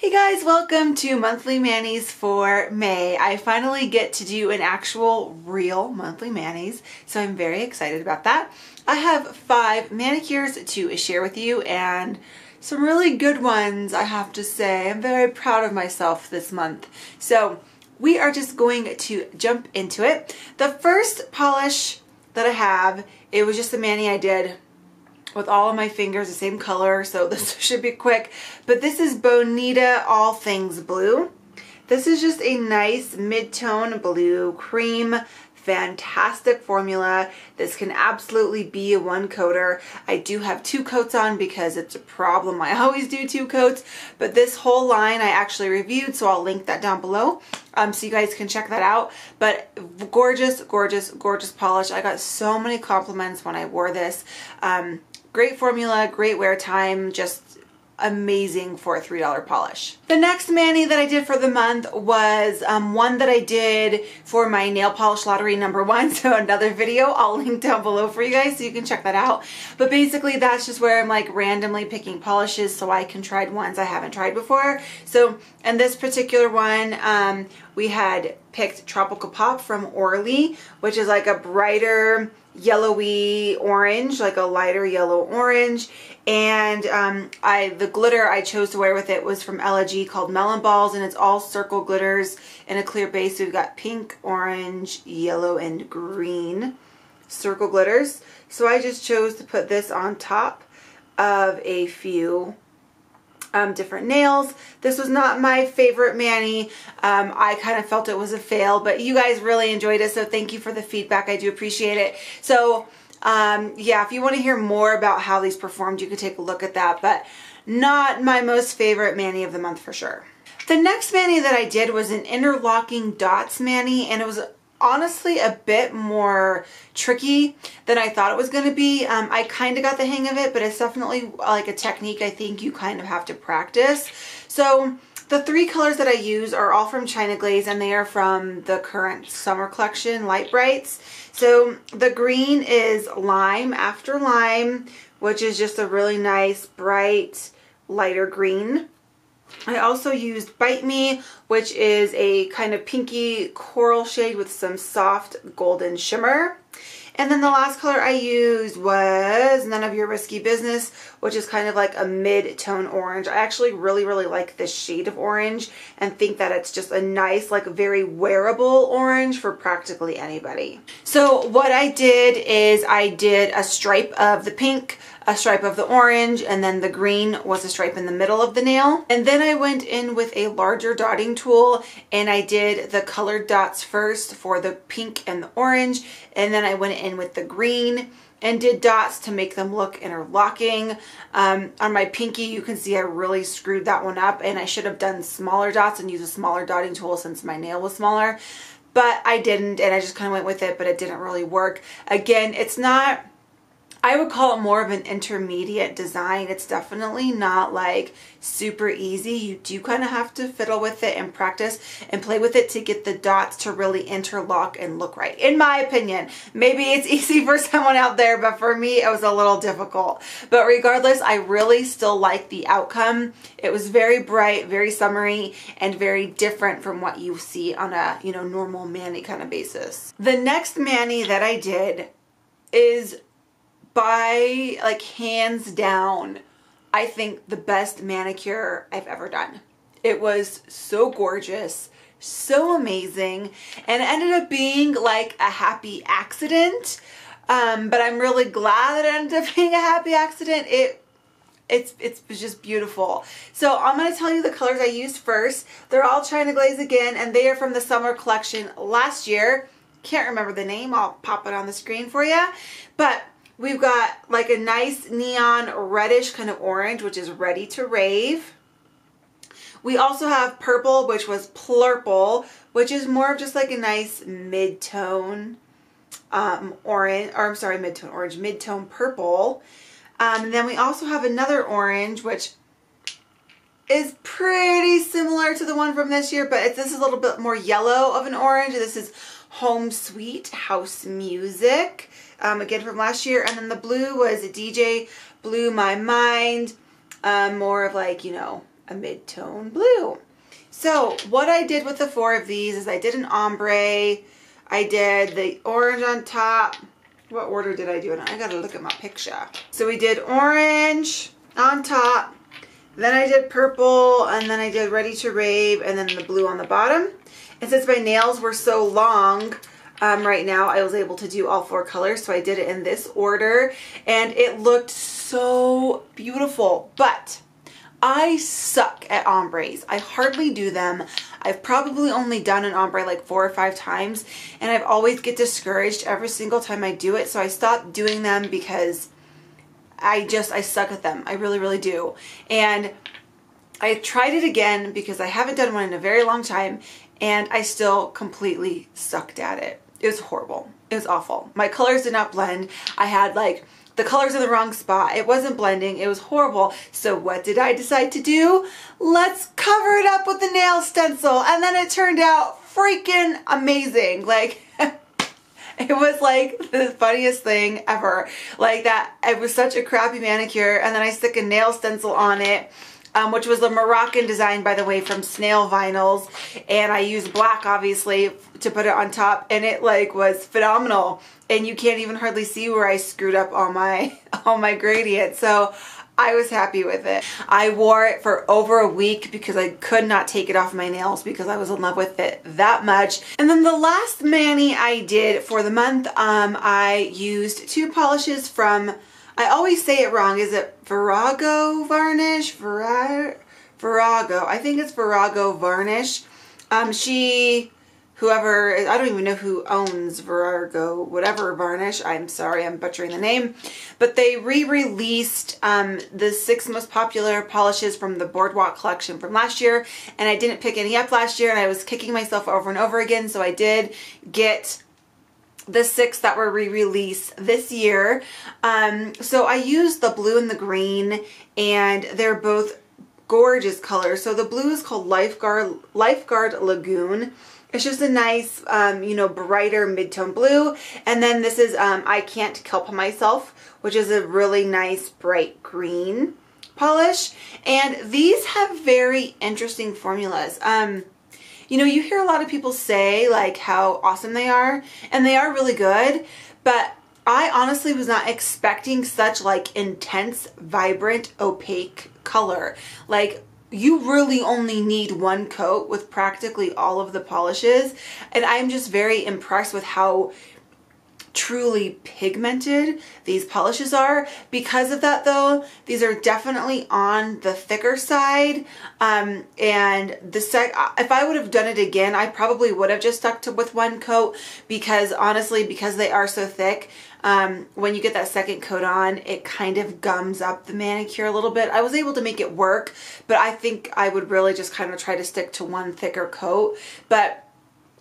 Hey guys, welcome to Monthly Manis for May. I finally get to do an actual real monthly manis, so I'm very excited about that. I have 5 manicures to share with you and some really good ones, I have to say. I'm very proud of myself this month. So we are just going to jump into it. The first polish that I have, it was just a mani I did with all of my fingers the same color, so this should be quick. But this is Bonita All Things Blue. This is just a nice mid-tone blue cream. Fantastic formula. This can absolutely be a one coater. I do have 2 coats on because it's a problem. I always do 2 coats, but this whole line I actually reviewed, so I'll link that down below so you guys can check that out. But gorgeous, gorgeous, gorgeous polish. I got so many compliments when I wore this. Great formula, great wear time, just amazing for a $3 polish. The next mani that I did for the month was one that I did for my nail polish lottery #1, so another video I'll link down below for you guys so you can check that out. But basically that's just where I'm like randomly picking polishes so I can try ones I haven't tried before. So in this particular one, we had picked Tropical Pop from Orly, which is like a brighter yellowy orange, like a lighter yellow orange. And the glitter I chose to wear with it was from Ellagee called Melon Balls, and it's all circle glitters in a clear base. So we've got pink, orange, yellow, and green circle glitters. So I just chose to put this on top of a few different nails. This was not my favorite mani. I kind of felt it was a fail, but you guys really enjoyed it, so thank you for the feedback. I do appreciate it. So yeah, if you want to hear more about how these performed, you could take a look at that, but not my most favorite mani of the month for sure. The next mani that I did was an interlocking dots mani, and it was honestly a bit more tricky than I thought it was going to be. I kind of got the hang of it, but it's definitely like a technique I think you kind of have to practice. So the 3 colors that I use are all from China Glaze, and they are from the current summer collection, Light Brights. So the green is Lime After Lime, which is just a really nice, bright, lighter green. I also used Bite Me, which is a kind of pinky coral shade with some soft golden shimmer. And then the last color I used was None of Your Risky Business, which is kind of like a mid-tone orange. I actually really, really like this shade of orange and think that it's just a nice, like very wearable orange for practically anybody. So what I did is I did a stripe of the pink, a stripe of the orange, and then the green was a stripe in the middle of the nail. And then I went in with a larger dotting tool and I did the colored dots first for the pink and the orange, and then I went in with the green and did dots to make them look interlocking. On my pinky, you can see I really screwed that one up, and I should have done smaller dots and used a smaller dotting tool since my nail was smaller, but I didn't, and I just kind of went with it, but it didn't really work. Again, it's not, I would call it more of an intermediate design. It's definitely not like super easy. You do kind of have to fiddle with it and practice and play with it to get the dots to really interlock and look right. In my opinion, maybe it's easy for someone out there, but for me, it was a little difficult. But regardless, I really still like the outcome. It was very bright, very summery, and very different from what you see on a, you know, normal mani kind of basis. The next mani that I did is by like hands down, I think the best manicure I've ever done. It was so gorgeous, so amazing, and it ended up being like a happy accident. But I'm really glad that it ended up being a happy accident. It's just beautiful. So I'm going to tell you the colors I used first. They're all China Glaze again, and they are from the summer collection last year. Can't remember the name. I'll pop it on the screen for you. But we've got like a nice neon reddish kind of orange, which is Ready to Rave. We also have purple, which was Plur-ple, which is more of just like a nice mid-tone orange, or I'm sorry, mid-tone orange, mid-tone purple. And then we also have another orange, which is pretty similar to the one from this year, but this is a little bit more yellow of an orange. This is Home Sweet House Music, again from last year. And then the blue was DJ Blew My Mind, more of like, you know, a mid-tone blue. So what I did with the 4 of these is I did an ombre, I did the orange on top. What order did I do it in? I gotta look at my picture. So we did orange on top, then I did purple, and then I did Ready to Rave, and then the blue on the bottom. And since my nails were so long right now, I was able to do all 4 colors, so I did it in this order, and it looked so beautiful. But I suck at ombres. I hardly do them. I've probably only done an ombre like 4 or 5 times, and I've always get discouraged every single time I do it, so I stopped doing them because I suck at them. I really, really do. And I tried it again because I haven't done one in a very long time, and I still completely sucked at it. It was horrible. It was awful. My colors did not blend. I had like the colors in the wrong spot. It wasn't blending. It was horrible. So what did I decide to do? Let's cover it up with the nail stencil. And then it turned out freaking amazing. Like, it was like the funniest thing ever. Like that, it was such a crappy manicure, and then I stick a nail stencil on it, which was the Moroccan design, by the way, from Snail Vinyls, and I used black, obviously, to put it on top, and it like was phenomenal. And you can't even hardly see where I screwed up all my gradients. So I was happy with it. I wore it for over a week because I could not take it off my nails because I was in love with it that much. And then the last mani I did for the month, I used 2 polishes from, I always say it wrong, is it Virago Varnish? Virago, I think it's Virago Varnish. Whoever, I don't even know who owns Virago, whatever Varnish, I'm sorry, I'm butchering the name, but they re-released the 6 most popular polishes from the Boardwalk collection from last year, and I didn't pick any up last year, and I was kicking myself over and over again, so I did get the 6 that were re-released this year. So I used the blue and the green, and they're both gorgeous colors. So the blue is called Lifeguard Lagoon. It's just a nice, you know, brighter mid-tone blue. And then this is I Can't Kelp Myself, which is a really nice bright green polish. And these have very interesting formulas. You know, you hear a lot of people say like how awesome they are, and they are really good, but I honestly was not expecting such like intense, vibrant, opaque color. Like, you really only need 1 coat with practically all of the polishes, and I'm just very impressed with how truly pigmented these polishes are. Because of that though, these are definitely on the thicker side, and if I would have done it again, I probably would have just stuck with 1 coat, because honestly, because they are so thick, when you get that second coat on, it kind of gums up the manicure a little bit. I was able to make it work, but I think I would really just kind of try to stick to 1 thicker coat. But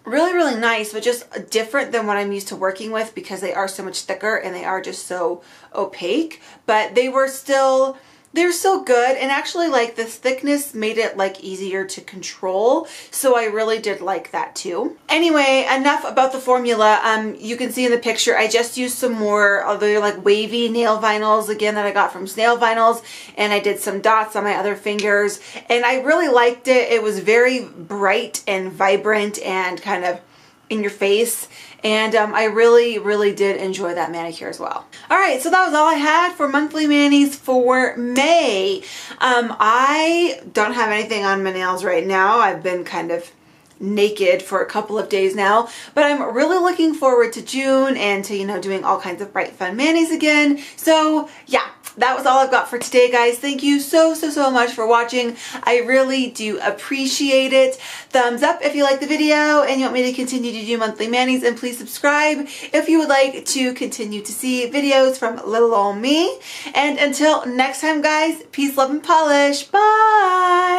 really, really nice, but just different than what I'm used to working with, because they are so much thicker and they are just so opaque. But they're still good, and actually like this thickness made it like easier to control, so I really did like that too. Anyway, enough about the formula. You can see in the picture I just used some more other like wavy nail vinyls again that I got from Snail Vinyls, and I did some dots on my other fingers, and I really liked it. It was very bright and vibrant and kind of in your face, and I really, really did enjoy that manicure as well. Alright, so that was all I had for monthly manis for May. I don't have anything on my nails right now. I've been kind of naked for a couple of days now, but I'm really looking forward to June and to, you know, doing all kinds of bright, fun manis again. So yeah, that was all I've got for today, guys. Thank you so much for watching. I really do appreciate it. Thumbs up if you like the video and you want me to continue to do monthly manis, and please subscribe if you would like to continue to see videos from little old me. And until next time, guys, peace, love, and polish. Bye!